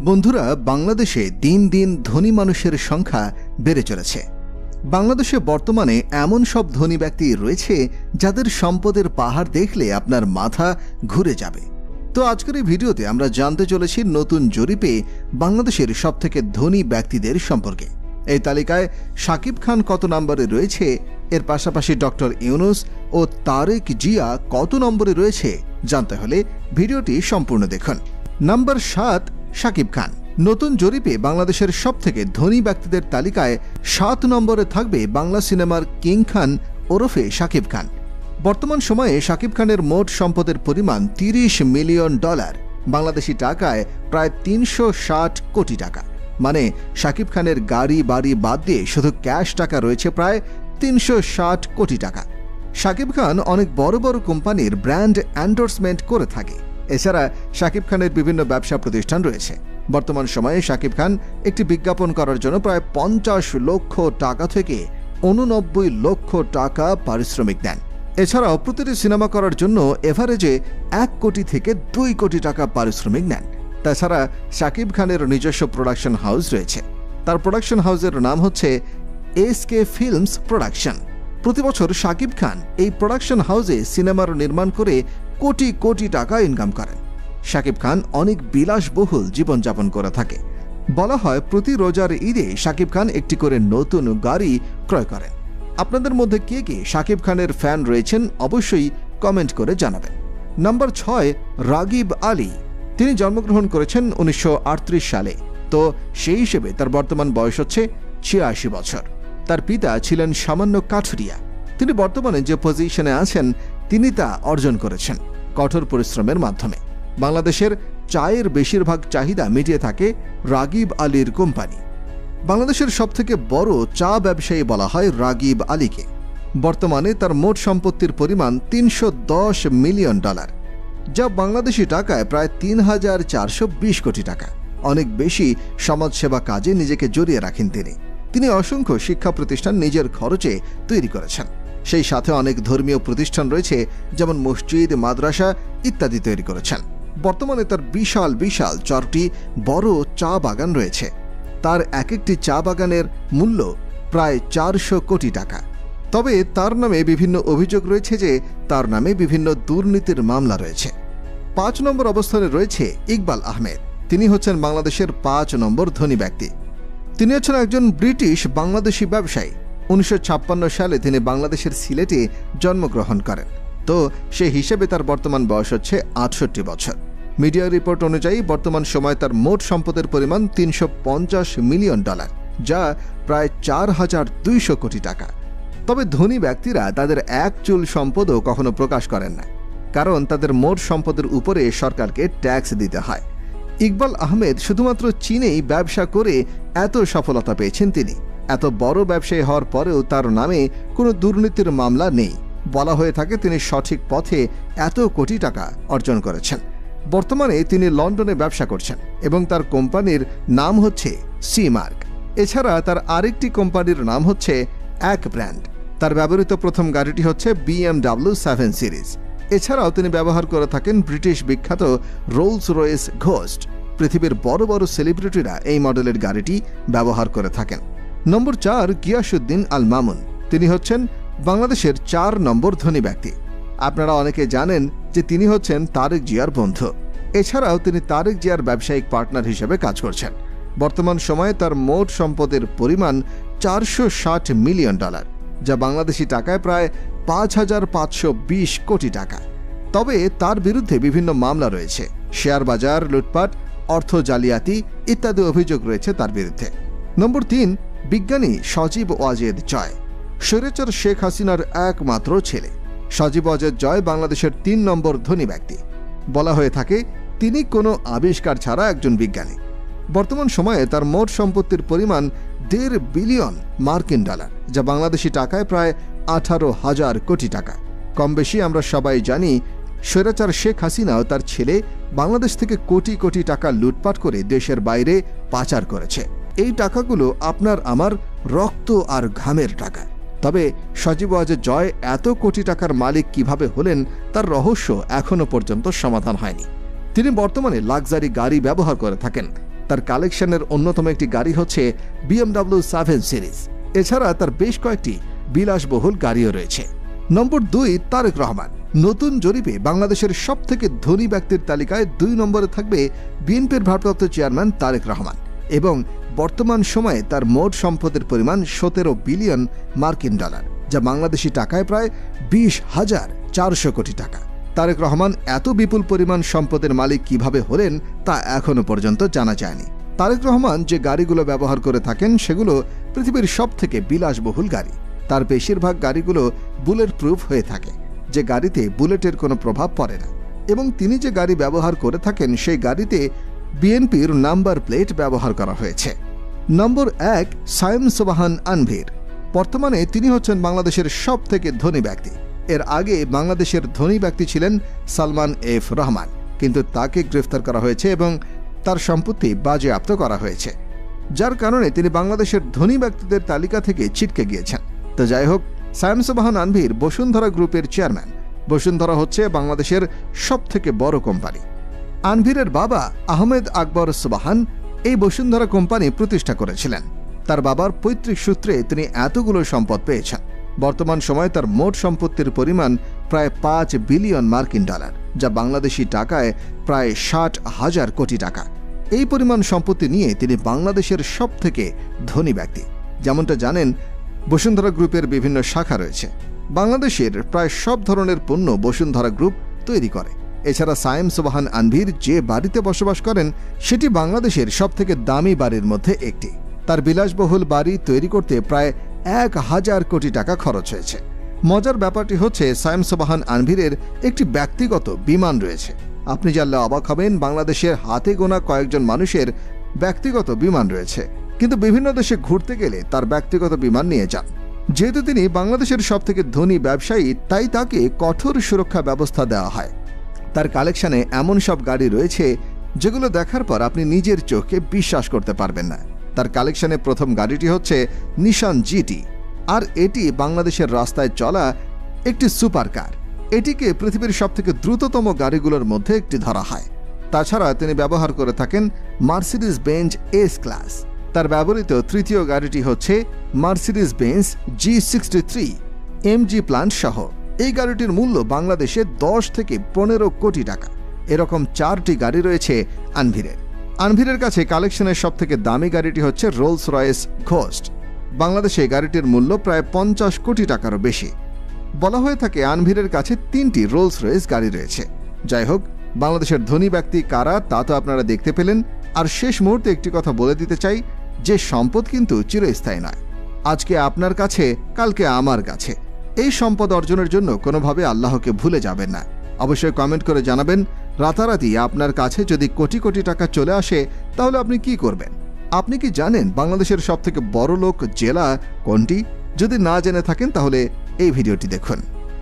বন্ধুরা, বাংলাদেশে দিন দিন ধনী মানুষের সংখ্যা বেড়ে চলেছে। বাংলাদেশে বর্তমানে এমন সব ধনী ব্যক্তি রয়েছে যাদের সম্পদের পাহাড় দেখলে আপনার মাথা ঘুরে যাবে। তো আজকের এই ভিডিওতে আমরা জানতে চলেছি নতুন জরিপে বাংলাদেশের সবথেকে ধনী ব্যক্তিদের সম্পর্কে। এই তালিকায় শাকিব খান কত নম্বরে রয়েছে, এর পাশাপাশি ডক্টর ইউনূস ও তারেক জিয়া কত নম্বরে রয়েছে জানতে হলে ভিডিওটি সম্পূর্ণ দেখুন। নাম্বার 7, শাকিব খান। নতুন জরিপে বাংলাদেশের সবথেকে ধনী ব্যক্তিদের তালিকায় 7 নম্বরে থাকবে বাংলা সিনেমার কিং খান ওরফে শাকিব খান। বর্তমান সময়ে শাকিব খানের মোট সম্পদের পরিমাণ $30 মিলিয়ন, বাংলাদেশি টাকায় প্রায় 360 কোটি টাকা। মানে শাকিব খানের গাড়ি বাড়ি বাদ দিয়ে শুধু ক্যাশ টাকা রয়েছে প্রায় 360 কোটি টাকা। শাকিব খান অনেক বড় বড় কোম্পানির ব্র্যান্ড এন্ডোর্সমেন্ট করে থাকে। এছাড়া শাকিব খানের বিভিন্ন ব্যবসা প্রতিষ্ঠান রয়েছে। বর্তমান সময়ে শাকিব খান একটি বিজ্ঞাপন করার জন্য প্রায় 50 লক্ষ টাকা থেকে 89 লক্ষ টাকা পারিশ্রমিক দেন। এছাড়াও প্রতিটি সিনেমা করার জন্য এভারেজে 1 কোটি থেকে 2 কোটি টাকা পারিশ্রমিক নেন। তাছাড়া শাকিব খানের নিজস্ব প্রোডাকশন হাউস রয়েছে। তার প্রোডাকশন হাউসের নাম হচ্ছে SK ফিল্মস প্রোডাকশন। প্রতি বছর শাকিব খান এই প্রোডাকশন হাউসে সিনেমার নির্মাণ করে কোটি কোটি টাকা ইনকাম করেন। শাকিব খান অনেক বিলাসবহুল জীবনযাপন করে থাকে। বলা হয় প্রতি রোজার ঈদে শাকিব খান একটি করে নতুন গাড়ি ক্রয় করেন। আপনাদের মধ্যে কে কে শাকিব খানের ফ্যান রয়েছেন অবশ্যই কমেন্ট করে জানাবেন। নাম্বার 6, রাগিব আলী। তিনি জন্মগ্রহণ করেছেন 1938 সালে। তো সেই হিসেবে তার বর্তমান বয়স হচ্ছে 86 বছর। তার পিতা ছিলেন সামান্য কাঠুরিয়া। তিনি বর্তমানে যে পজিশনে আছেন তিনি তা অর্জন করেছেন কঠোর পরিশ্রমের মাধ্যমে। বাংলাদেশের চায়ের বেশিরভাগ চাহিদা মিটিয়ে থাকে রাগিব আলীর কোম্পানি। বাংলাদেশের সবথেকে বড় চা ব্যবসায়ী বলা হয় রাগিব আলীকে। বর্তমানে তার মোট সম্পত্তির পরিমাণ $310 মিলিয়ন, যা বাংলাদেশি টাকায় প্রায় 3420 কোটি টাকা। অনেক বেশি সমাজসেবা কাজে নিজেকে জড়িয়ে রাখেন তিনি অসংখ্য শিক্ষা প্রতিষ্ঠান নিজের খরচে তৈরি করেছেন। সেই সাথে অনেক ধর্মীয় প্রতিষ্ঠান রয়েছে, যেমন মসজিদ, মাদ্রাসা ইত্যাদি তৈরি করেছেন। বর্তমানে তার বিশাল বিশাল 4টি বড় চা বাগান রয়েছে। তার এক একটি চা বাগানের মূল্য প্রায় 400 কোটি টাকা। তবে তার নামে বিভিন্ন অভিযোগ রয়েছে যে তার নামে বিভিন্ন দুর্নীতির মামলা রয়েছে। 5 নম্বর অবস্থানে রয়েছে ইকবাল আহমেদ। তিনি হচ্ছেন বাংলাদেশের 5 নম্বর ধনী ব্যক্তি। তিনি হচ্ছেন একজন ব্রিটিশ বাংলাদেশি ব্যবসায়ী। 1956 সালে তিনি বাংলাদেশের সিলেটে জন্মগ্রহণ করেন। তো সে হিসেবে তার বর্তমান বয়স হচ্ছে 68 বছর। মিডিয়া রিপোর্ট অনুযায়ী বর্তমান সময়ে তার মোট সম্পদের পরিমাণ $350 মিলিয়ন, যা প্রায় 4200 কোটি টাকা। তবে ধনী ব্যক্তিরা তাদের এক চুল সম্পদও কখনো প্রকাশ করেন না, কারণ তাদের মোট সম্পদের উপরে সরকারকে ট্যাক্স দিতে হয়। ইকবাল আহমেদ শুধুমাত্র চীনেই ব্যবসা করে এত সফলতা পেয়েছেন। তিনি এত বড় ব্যবসায়ী হওয়ার পরেও তার নামে কোনো দুর্নীতির মামলা নেই। বলা হয়ে থাকে তিনি সঠিক পথে এত কোটি টাকা অর্জন করেছেন। বর্তমানে তিনি লন্ডনে ব্যবসা করছেন এবং তার কোম্পানির নাম হচ্ছে সি-মার্ক। এছাড়া তার আরেকটি কোম্পানির নাম হচ্ছে এক ব্র্যান্ড। তার ব্যবহৃত প্রথম গাড়িটি হচ্ছে BMW 7 সিরিজ। এছাড়াও তিনি ব্যবহার করে থাকেন ব্রিটিশ বিখ্যাত রোলস রয়েস ঘোস্ট। পৃথিবীর বড় বড় সেলিব্রিটিরা এই মডেলের গাড়িটি ব্যবহার করে থাকেন। নম্বর 4, গিয়াসউদ্দিন আল মামুন। তিনি হচ্ছেন বাংলাদেশের 4 নম্বর ধনী ব্যক্তি। আপনারা অনেকে জানেন যে তিনি হচ্ছেন তারেক জিয়ার বন্ধু। এছাড়াও তিনি তারেক জিয়ার ব্যবসায়িক পার্টনার হিসেবে কাজ করছেন। বর্তমান সময়ে তার মোট সম্পদের পরিমাণ $460 মিলিয়ন, যা বাংলাদেশি টাকায় প্রায় 5520 কোটি টাকা। তবে তার বিরুদ্ধে বিভিন্ন মামলা রয়েছে। শেয়ার বাজার লুটপাট, অর্থ জালিয়াতি ইত্যাদি অভিযোগ রয়েছে তার বিরুদ্ধে। নম্বর 3, বিজ্ঞানী সজীব ওয়াজেদ জয়। স্বৈরাচার শেখ হাসিনার একমাত্র ছেলে সজীব ওয়াজেদ জয় বাংলাদেশের 3 নম্বর ধনী ব্যক্তি। বলা হয়ে থাকে তিনি কোনো আবিষ্কার ছাড়া একজন বিজ্ঞানী। বর্তমান সময়ে তার মোট সম্পত্তির পরিমাণ $1.5 বিলিয়ন, যা বাংলাদেশি টাকায় প্রায় 18,000 কোটি টাকা। কম বেশি আমরা সবাই জানি স্বৈরাচার শেখ হাসিনাও তার ছেলে বাংলাদেশ থেকে কোটি কোটি টাকা লুটপাট করে দেশের বাইরে পাচার করেছে। এই টাকাগুলো আপনার আমার রক্ত আর ঘামের টাকা। তবে সজীব ওয়াজেদ জয় এত কোটি টাকার মালিক কিভাবে হলেন তার রহস্য এখনো পর্যন্ত সমাধান হয়নি। তিনি বর্তমানে লাক্সারি গাড়ি ব্যবহার করে থাকেন। তার কালেকশনের অন্যতম একটি গাড়ি হচ্ছে BMW 7 সিরিজ। এছাড়া তার বেশ কয়েকটি বিলাসবহুল গাড়িও রয়েছে। নম্বর 2, তারেক রহমান। নতুন জরিপে বাংলাদেশের সবথেকে ধনী ব্যক্তির তালিকায় 2 নম্বরে থাকবে বিএনপির ভারপ্রাপ্ত চেয়ারম্যান তারেক রহমান এবং বর্তমান সময়ে তার মোট সম্পদের পরিমাণ 17 বিলিয়ন মার্কিন ডলার, যা বাংলাদেশি টাকায় প্রায় 20,400 কোটি টাকা। তারেক রহমান এত বিপুল পরিমাণ সম্পদের মালিক কিভাবে হলেন তা এখনো পর্যন্ত জানা যায়নি। তারেক রহমান যে গাড়িগুলো ব্যবহার করে থাকেন সেগুলো পৃথিবীর সবথেকে বিলাসবহুল গাড়ি। তার বেশিরভাগ গাড়িগুলো বুলেট প্রুফ হয়ে থাকে, যে গাড়িতে বুলেটের কোনো প্রভাব পড়ে না, এবং তিনি যে গাড়ি ব্যবহার করে থাকেন সেই গাড়িতে বিএনপির নাম্বার প্লেট ব্যবহার করা হয়েছে। নম্বর 1, সায়েম সোবাহান আনভীর। বর্তমানে তিনি হচ্ছেন বাংলাদেশের সবথেকে ধনী ব্যক্তি। এর আগে বাংলাদেশের ধনী ব্যক্তি ছিলেন সালমান এফ রহমান, কিন্তু তাকে গ্রেফতার করা হয়েছে এবং তার সম্পত্তি বাজেয়াপ্ত করা হয়েছে, যার কারণে তিনি বাংলাদেশের ধনী ব্যক্তিদের তালিকা থেকে ছিটকে গিয়েছেন। তো যাই হোক, সায়েম সোবাহান আনভীর বসুন্ধরা গ্রুপের চেয়ারম্যান। বসুন্ধরা হচ্ছে বাংলাদেশের সবথেকে বড় কোম্পানি। আনভীরের বাবা আহমেদ আকবর সোবাহান এই বসুন্ধরা কোম্পানি প্রতিষ্ঠা করেছিলেন। তার বাবার পৈতৃক সূত্রে তিনি এতগুলো সম্পদ পেয়েছেন। বর্তমান সময়ে তার মোট সম্পত্তির পরিমাণ প্রায় 5 বিলিয়ন মার্কিন ডলার, যা বাংলাদেশি টাকায় প্রায় 60,000 কোটি টাকা। এই পরিমাণ সম্পত্তি নিয়ে তিনি বাংলাদেশের সবথেকে ধনী ব্যক্তি। যেমনটা জানেন, বসুন্ধরা গ্রুপের বিভিন্ন শাখা রয়েছে। বাংলাদেশের প্রায় সব ধরনের পণ্য বসুন্ধরা গ্রুপ তৈরি করে। এছাড়া সায়েম সোবাহান আনভীর যে বাড়িতে বসবাস করেন সেটি বাংলাদেশের সবথেকে দামি বাড়ির মধ্যে একটি। তার বিলাসবহুল বাড়ি তৈরি করতে প্রায় 1,000 কোটি টাকা খরচ হয়েছে। মজার ব্যাপারটি হচ্ছে, সায়েম সোবাহান আনভীরের একটি ব্যক্তিগত বিমান রয়েছে। আপনি জানলে অবাক হবেন, বাংলাদেশের হাতে গোনা কয়েকজন মানুষের ব্যক্তিগত বিমান রয়েছে, কিন্তু বিভিন্ন দেশে ঘুরতে গেলে তার ব্যক্তিগত বিমান নিয়ে যান। যেহেতু তিনি বাংলাদেশের সবথেকে ধনী ব্যবসায়ী, তাই তাকে কঠোর সুরক্ষা ব্যবস্থা দেওয়া হয়। তার কালেকশনে এমন সব গাড়ি রয়েছে যেগুলো দেখার পর আপনি নিজের চোখে বিশ্বাস করতে পারবেন না। তার কালেকশনে প্রথম গাড়িটি হচ্ছে নিশান জিটি, আর এটি বাংলাদেশের রাস্তায় চলা একটি সুপার কার। এটিকে পৃথিবীর সবথেকে দ্রুততম গাড়িগুলোর মধ্যে একটি ধরা হয়। তাছাড়া তিনি ব্যবহার করে থাকেন মার্সিডিজ বেঞ্জ এস ক্লাস। তার ব্যবহৃত তৃতীয় গাড়িটি হচ্ছে Mercedes Benz G63 MG plant সহ। এই গাড়িটির মূল্য বাংলাদেশে 10 থেকে 15 কোটি টাকা। এরকম 4টি গাড়ি রয়েছে আনভীরের। আনভীরের কাছে কালেকশনের সবথেকে দামি গাড়িটি হচ্ছে রোলস রয়েস ঘোস্ট। বাংলাদেশে গাড়িটির মূল্য প্রায় 50 কোটি টাকারও বেশি। বলা হয়ে থাকে আনভীরের কাছে 3টি রোলস রয়েস গাড়ি রয়েছে। যাই হোক, বাংলাদেশের ধনী ব্যক্তি কারা তা তো আপনারা দেখতে পেলেন। আর শেষ মুহূর্তে একটি কথা বলে দিতে চাই যে সম্পদ কিন্তু চিরস্থায়ী নয়। আজকে আপনার কাছে, কালকে আমার কাছে। এই সম্পদ অর্জনের জন্য কোনোভাবে আল্লাহকে ভুলে যাবেন না। অবশ্যই কমেন্ট করে জানাবেন, রাতারাতি আপনার কাছে যদি কোটি কোটি টাকা চলে আসে তাহলে আপনি কি করবেন? আপনি কি জানেন বাংলাদেশের সবথেকে বড় লোক জেলা কোনটি? যদি না জেনে থাকেন তাহলে এই ভিডিওটি দেখুন।